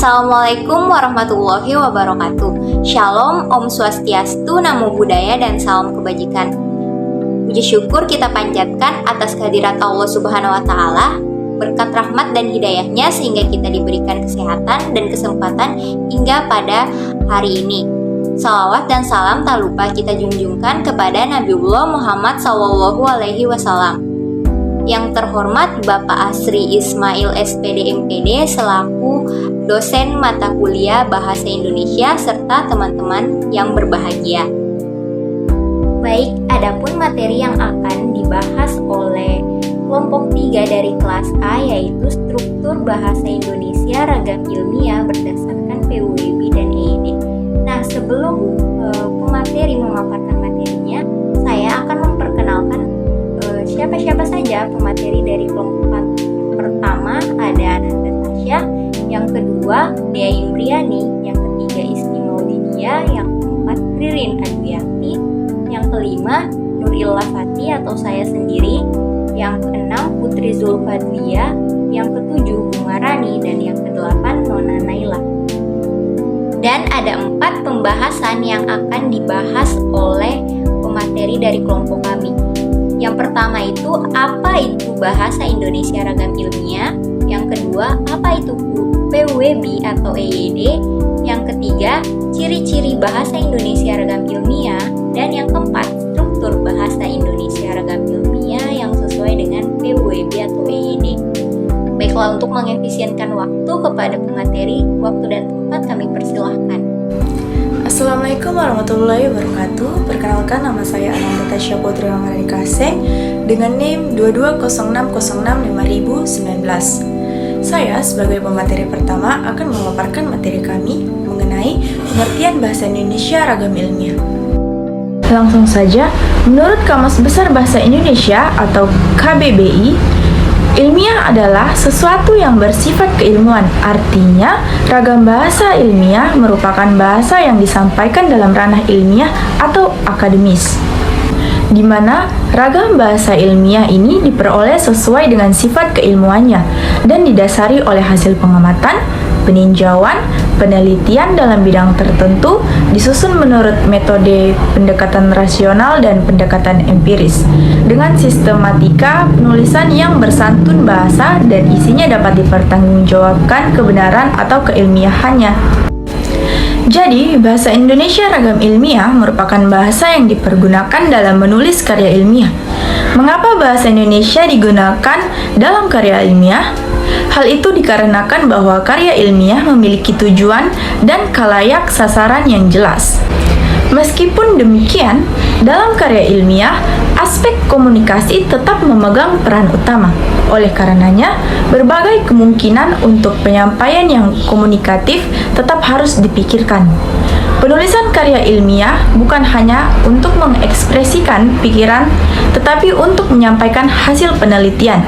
Assalamualaikum warahmatullahi wabarakatuh. Shalom, Om Swastiastu, Namo Buddhaya, dan salam kebajikan. Puji syukur kita panjatkan atas kehadirat Allah Subhanahu wa Ta'ala, berkat rahmat dan hidayahnya sehingga kita diberikan kesehatan dan kesempatan hingga pada hari ini. Salawat dan salam tak lupa kita junjungkan kepada Nabiullah Muhammad SAW. Yang terhormat Bapak Asri Ismail SPD MPD selaku dosen mata kuliah Bahasa Indonesia serta teman-teman yang berbahagia. Baik, adapun materi yang akan dibahas oleh kelompok 3 dari kelas A yaitu struktur bahasa Indonesia ragam ilmiah berdasarkan PUIB dan EYD. Nah, sebelum pemateri memaparkan materinya, saya akan memperkenalkan siapa-siapa saja pemateri dari kelompok pertama. Ada Ananda Tasya, yang kedua Dea Imbriani, yang ketiga Isti Maulidia, yang keempat Ririn Adwiati, yang kelima Nuril Lafati atau saya sendiri, yang keenam Putri Zulfadlia, yang ketujuh Bunga Rani, dan yang kedelapan Nona Naila. Dan ada 4 pembahasan yang akan dibahas oleh pemateri dari kelompok kami. Yang pertama itu, apa itu Bahasa Indonesia Ragam Ilmiah? Yang kedua, apa itu PUIB atau EYD? Yang ketiga, ciri-ciri Bahasa Indonesia Ragam Ilmiah. Dan yang keempat, struktur Bahasa Indonesia Ragam Ilmiah yang sesuai dengan PUIB atau EYD. Baiklah, untuk mengefisienkan waktu kepada pemateri, waktu dan tempat kami persilahkan. Assalamualaikum warahmatullahi wabarakatuh. Perkenalkan, nama saya Ananda Tasya Putri Wangrani Kaseng dengan NIM 2206065019. Saya sebagai pemateri pertama akan memaparkan materi kami mengenai pengertian bahasa Indonesia ragam ilmiah. Langsung saja, menurut Kamus Besar Bahasa Indonesia atau KBBI, ilmiah adalah sesuatu yang bersifat keilmuan. Artinya, ragam bahasa ilmiah merupakan bahasa yang disampaikan dalam ranah ilmiah atau akademis, di mana ragam bahasa ilmiah ini diperoleh sesuai dengan sifat keilmuannya dan didasari oleh hasil pengamatan, peninjauan, penelitian dalam bidang tertentu, disusun menurut metode pendekatan rasional dan pendekatan empiris, dengan sistematika penulisan yang bersantun bahasa dan isinya dapat dipertanggungjawabkan kebenaran atau keilmiahannya. Jadi, bahasa Indonesia ragam ilmiah merupakan bahasa yang dipergunakan dalam menulis karya ilmiah. Mengapa bahasa Indonesia digunakan dalam karya ilmiah? Hal itu dikarenakan bahwa karya ilmiah memiliki tujuan dan khalayak sasaran yang jelas. Meskipun demikian, dalam karya ilmiah, aspek komunikasi tetap memegang peran utama. Oleh karenanya, berbagai kemungkinan untuk penyampaian yang komunikatif tetap harus dipikirkan. Penulisan karya ilmiah bukan hanya untuk mengekspresikan pikiran, tetapi untuk menyampaikan hasil penelitian.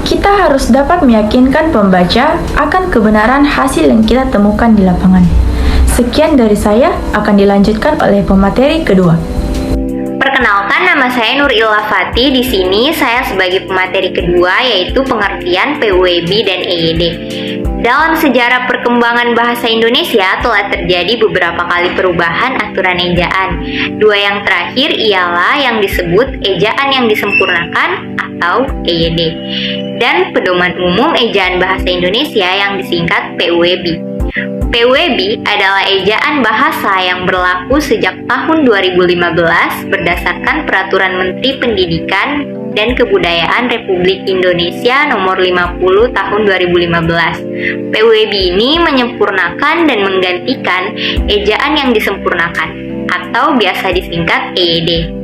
Kita harus dapat meyakinkan pembaca akan kebenaran hasil yang kita temukan di lapangan. Sekian dari saya, akan dilanjutkan oleh pemateri kedua. Perkenalkan, nama saya Nuril Lafati. Di sini saya sebagai pemateri kedua yaitu pengertian PUIB dan EYD. Dalam sejarah perkembangan bahasa Indonesia telah terjadi beberapa kali perubahan aturan ejaan. 2 yang terakhir ialah yang disebut ejaan yang disempurnakan atau EYD dan pedoman umum ejaan bahasa Indonesia yang disingkat PUIB. PUIB adalah ejaan bahasa yang berlaku sejak tahun 2015 berdasarkan Peraturan Menteri Pendidikan dan Kebudayaan Republik Indonesia Nomor 50 Tahun 2015. PUIB ini menyempurnakan dan menggantikan ejaan yang disempurnakan atau biasa disingkat EYD.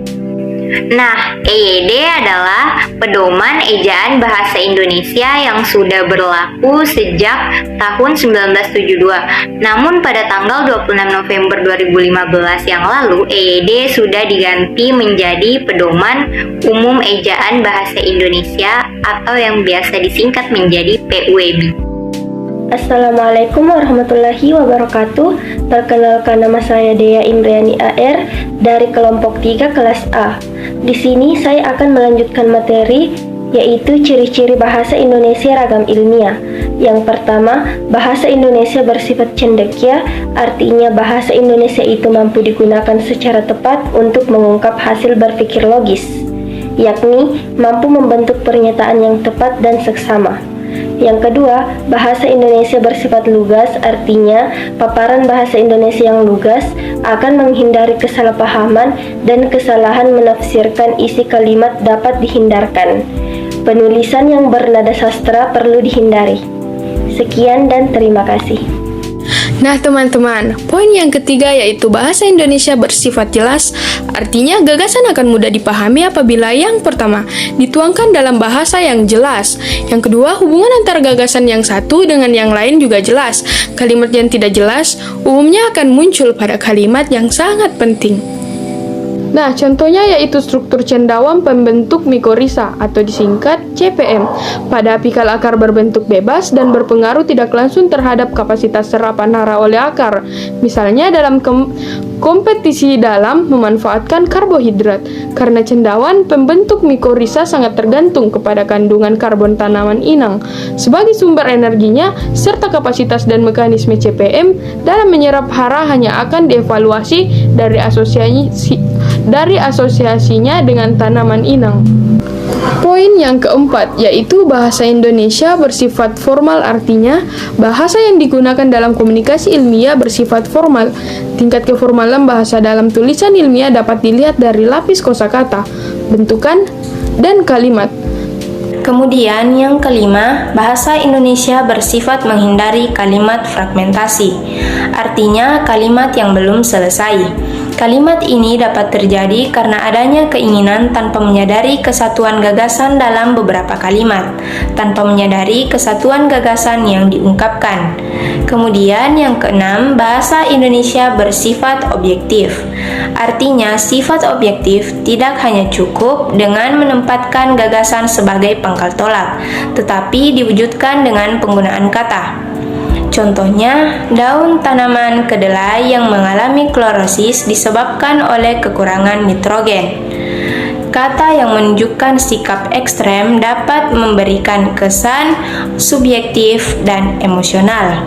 Nah, EYD adalah pedoman ejaan bahasa Indonesia yang sudah berlaku sejak tahun 1972. Namun pada tanggal 26 November 2015 yang lalu, EYD sudah diganti menjadi pedoman umum ejaan bahasa Indonesia atau yang biasa disingkat menjadi PUIB. Assalamualaikum warahmatullahi wabarakatuh. Perkenalkan, nama saya Dea Imbriani AR dari kelompok 3 kelas A. Di sini saya akan melanjutkan materi yaitu ciri-ciri bahasa Indonesia ragam ilmiah. Yang pertama, bahasa Indonesia bersifat cendekia, artinya bahasa Indonesia itu mampu digunakan secara tepat untuk mengungkap hasil berpikir logis, yakni mampu membentuk pernyataan yang tepat dan seksama. Yang kedua, bahasa Indonesia bersifat lugas, artinya paparan bahasa Indonesia yang lugas akan menghindari kesalahpahaman dan kesalahan menafsirkan isi kalimat dapat dihindarkan. Penulisan yang bernada sastra perlu dihindari. Sekian dan terima kasih. Nah teman-teman, poin yang ketiga yaitu bahasa Indonesia bersifat jelas, artinya gagasan akan mudah dipahami apabila yang pertama, dituangkan dalam bahasa yang jelas. Yang kedua, hubungan antara gagasan yang satu dengan yang lain juga jelas. Kalimat yang tidak jelas umumnya akan muncul pada kalimat yang sangat penting. Nah, contohnya yaitu struktur cendawam pembentuk mikorisa atau disingkat CPM pada apikal akar berbentuk bebas dan berpengaruh tidak langsung terhadap kapasitas serapan hara oleh akar. Misalnya dalam kompetisi dalam memanfaatkan karbohidrat, karena cendawan pembentuk mikorisa sangat tergantung kepada kandungan karbon tanaman inang sebagai sumber energinya, serta kapasitas dan mekanisme CPM dalam menyerap hara hanya akan dievaluasi dari asosiasinya dengan tanaman inang. Poin yang keempat yaitu bahasa Indonesia bersifat formal, artinya bahasa yang digunakan dalam komunikasi ilmiah bersifat formal. Tingkat keformalan bahasa dalam tulisan ilmiah dapat dilihat dari lapis kosakata, bentukan, dan kalimat. Kemudian yang kelima, bahasa Indonesia bersifat menghindari kalimat fragmentasi, artinya kalimat yang belum selesai. Kalimat ini dapat terjadi karena adanya keinginan tanpa menyadari kesatuan gagasan dalam beberapa kalimat, tanpa menyadari kesatuan gagasan yang diungkapkan. Kemudian yang keenam, bahasa Indonesia bersifat objektif. Artinya, sifat objektif tidak hanya cukup dengan menempatkan gagasan sebagai pangkal tolak, tetapi diwujudkan dengan penggunaan kata. Contohnya, daun tanaman kedelai yang mengalami klorosis disebabkan oleh kekurangan nitrogen. Kata yang menunjukkan sikap ekstrem dapat memberikan kesan subjektif dan emosional.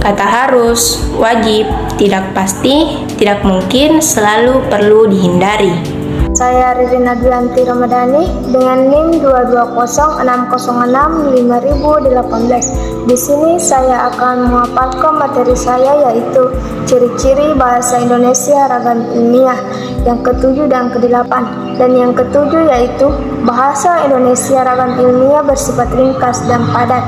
Kata harus, wajib, tidak pasti, tidak mungkin, selalu perlu dihindari. Saya Ririn Adlanti Ramadhani dengan NIM 22060065018. Di sini saya akan memaparkan materi saya yaitu ciri-ciri bahasa Indonesia ragam ilmiah yang ke-7 dan ke-8. Dan yang ke-7 yaitu bahasa Indonesia ragam ilmiah bersifat ringkas dan padat,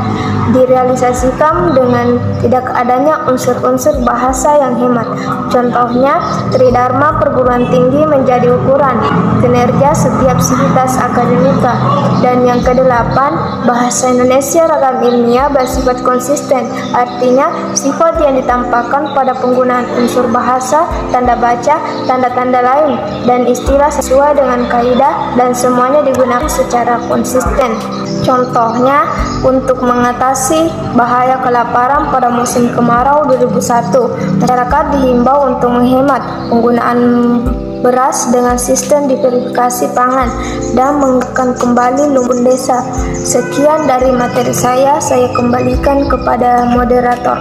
direalisasikan dengan tidak adanya unsur-unsur bahasa yang hemat. Contohnya, tridharma perguruan tinggi menjadi ukuran kinerja setiap sivitas akademika. Dan yang ke-8, bahasa Indonesia ragam ilmiah bersifat konsisten, artinya sifat yang ditampakkan pada penggunaan unsur bahasa, tanda baca, tanda-tanda lain, dan istilah sesuai dengan kaidah dan semuanya digunakan secara konsisten. Contohnya, untuk mengatasi bahaya kelaparan pada musim kemarau 2001, masyarakat dihimbau untuk menghemat penggunaan beras dengan sistem diverifikasi pangan dan menggunakan kembali lumbung desa. Sekian dari materi saya kembalikan kepada moderator.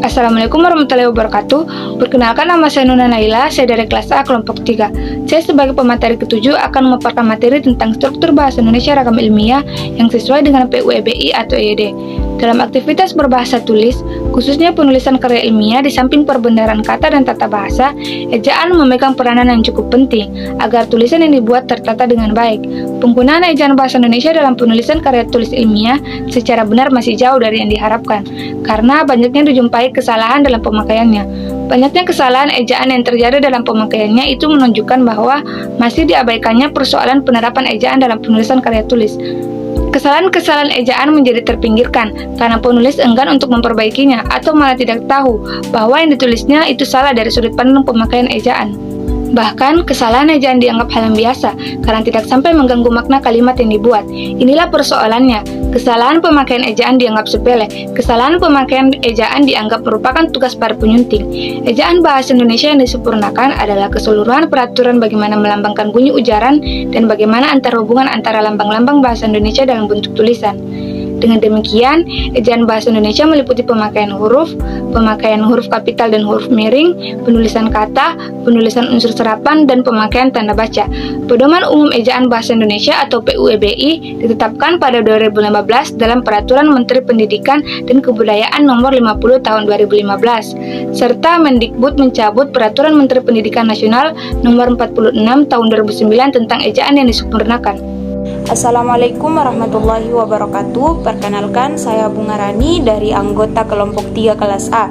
Assalamualaikum warahmatullahi wabarakatuh. Perkenalkan, nama saya Nuna Naila, saya dari kelas A kelompok 3. Saya sebagai pemateri ke-7 akan memaparkan materi tentang struktur bahasa Indonesia ragam ilmiah yang sesuai dengan PUEBI atau EYD. Dalam aktivitas berbahasa tulis, khususnya penulisan karya ilmiah, di samping perbenaran kata dan tata bahasa, ejaan memegang peranan yang cukup penting agar tulisan yang dibuat tertata dengan baik. Penggunaan ejaan bahasa Indonesia dalam penulisan karya tulis ilmiah secara benar masih jauh dari yang diharapkan, karena banyaknya dijumpai kesalahan dalam pemakaiannya. Banyaknya kesalahan ejaan yang terjadi dalam pemakaiannya itu menunjukkan bahwa masih diabaikannya persoalan penerapan ejaan dalam penulisan karya tulis. Kesalahan-kesalahan ejaan menjadi terpinggirkan karena penulis enggan untuk memperbaikinya atau malah tidak tahu bahwa yang ditulisnya itu salah dari sudut pandang pemakaian ejaan. Bahkan, kesalahan ejaan dianggap hal yang biasa karena tidak sampai mengganggu makna kalimat yang dibuat. Inilah persoalannya. Kesalahan pemakaian ejaan dianggap sepele. Kesalahan pemakaian ejaan dianggap merupakan tugas para penyunting. Ejaan bahasa Indonesia yang disempurnakan adalah keseluruhan peraturan bagaimana melambangkan bunyi ujaran dan bagaimana hubungan antara lambang-lambang bahasa Indonesia dalam bentuk tulisan. Dengan demikian, ejaan bahasa Indonesia meliputi pemakaian huruf kapital dan huruf miring, penulisan kata, penulisan unsur serapan, dan pemakaian tanda baca. Pedoman Umum Ejaan Bahasa Indonesia atau PUEBI ditetapkan pada 2015 dalam Peraturan Menteri Pendidikan dan Kebudayaan Nomor 50 Tahun 2015, serta Mendikbud mencabut Peraturan Menteri Pendidikan Nasional Nomor 46 Tahun 2009 tentang ejaan yang disempurnakan. Assalamualaikum warahmatullahi wabarakatuh. Perkenalkan, saya Bunga Rani dari anggota kelompok 3 kelas A.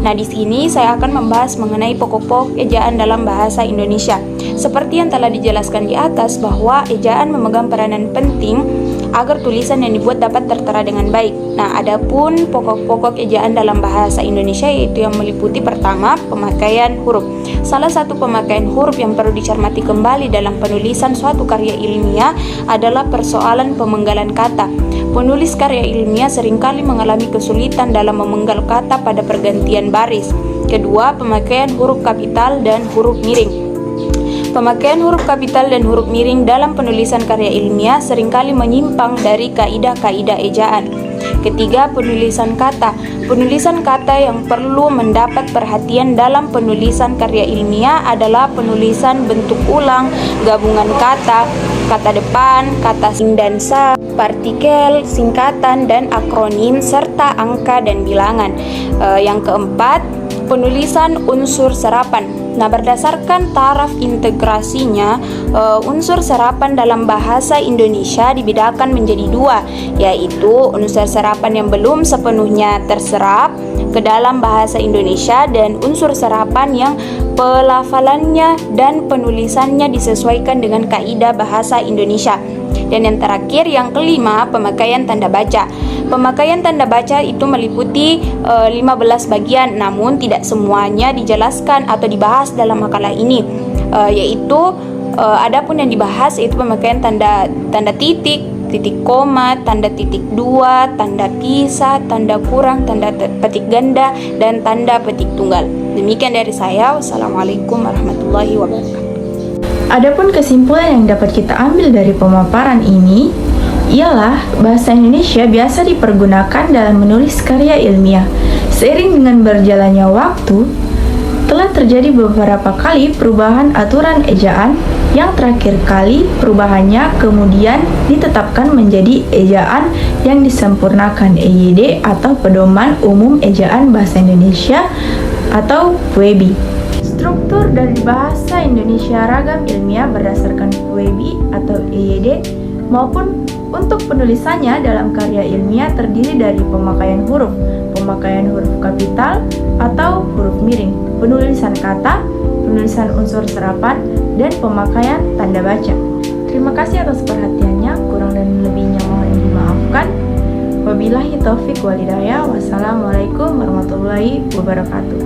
Nah, di sini saya akan membahas mengenai pokok-pokok ejaan dalam bahasa Indonesia. Seperti yang telah dijelaskan di atas bahwa ejaan memegang peranan penting agar tulisan yang dibuat dapat tertera dengan baik. Nah, adapun pokok-pokok ejaan dalam bahasa Indonesia yaitu yang meliputi pertama, pemakaian huruf. Salah satu pemakaian huruf yang perlu dicermati kembali dalam penulisan suatu karya ilmiah adalah persoalan pemenggalan kata. Penulis karya ilmiah seringkali mengalami kesulitan dalam memenggal kata pada pergantian baris. Kedua, pemakaian huruf kapital dan huruf miring. Pemakaian huruf kapital dan huruf miring dalam penulisan karya ilmiah seringkali menyimpang dari kaidah-kaidah ejaan. Ketiga, penulisan kata. Penulisan kata yang perlu mendapat perhatian dalam penulisan karya ilmiah adalah penulisan bentuk ulang, gabungan kata, kata depan, kata sing dan sa, partikel, singkatan, dan akronim, serta angka dan bilangan. Yang keempat, penulisan unsur serapan. Nah, berdasarkan taraf integrasinya, unsur serapan dalam bahasa Indonesia dibedakan menjadi dua, yaitu unsur serapan yang belum sepenuhnya terserap ke dalam bahasa Indonesia dan unsur serapan yang pelafalannya dan penulisannya disesuaikan dengan kaidah bahasa Indonesia. Dan yang terakhir, yang kelima, pemakaian tanda baca. Pemakaian tanda baca itu meliputi 15 bagian, namun tidak semuanya dijelaskan atau dibahas dalam makalah ini. Yaitu adapun yang dibahas yaitu pemakaian tanda titik, titik koma, tanda titik dua, tanda pisah, tanda kurang, tanda petik ganda, dan tanda petik tunggal. Demikian dari saya. Wassalamualaikum warahmatullahi wabarakatuh. Adapun kesimpulan yang dapat kita ambil dari pemaparan ini ialah bahasa Indonesia biasa dipergunakan dalam menulis karya ilmiah. Seiring dengan berjalannya waktu, telah terjadi beberapa kali perubahan aturan ejaan, yang terakhir kali perubahannya kemudian ditetapkan menjadi ejaan yang disempurnakan EYD atau Pedoman Umum Ejaan Bahasa Indonesia atau PUEBI. Struktur dari bahasa Indonesia ragam ilmiah berdasarkan PUEBI atau EYD maupun untuk penulisannya dalam karya ilmiah terdiri dari pemakaian huruf kapital atau huruf miring, penulisan kata, penulisan unsur serapan, dan pemakaian tanda baca. Terima kasih atas perhatiannya, kurang dan lebihnya mohon dimaafkan. Wabillahi taufik walhidayah. Wassalamualaikum warahmatullahi wabarakatuh.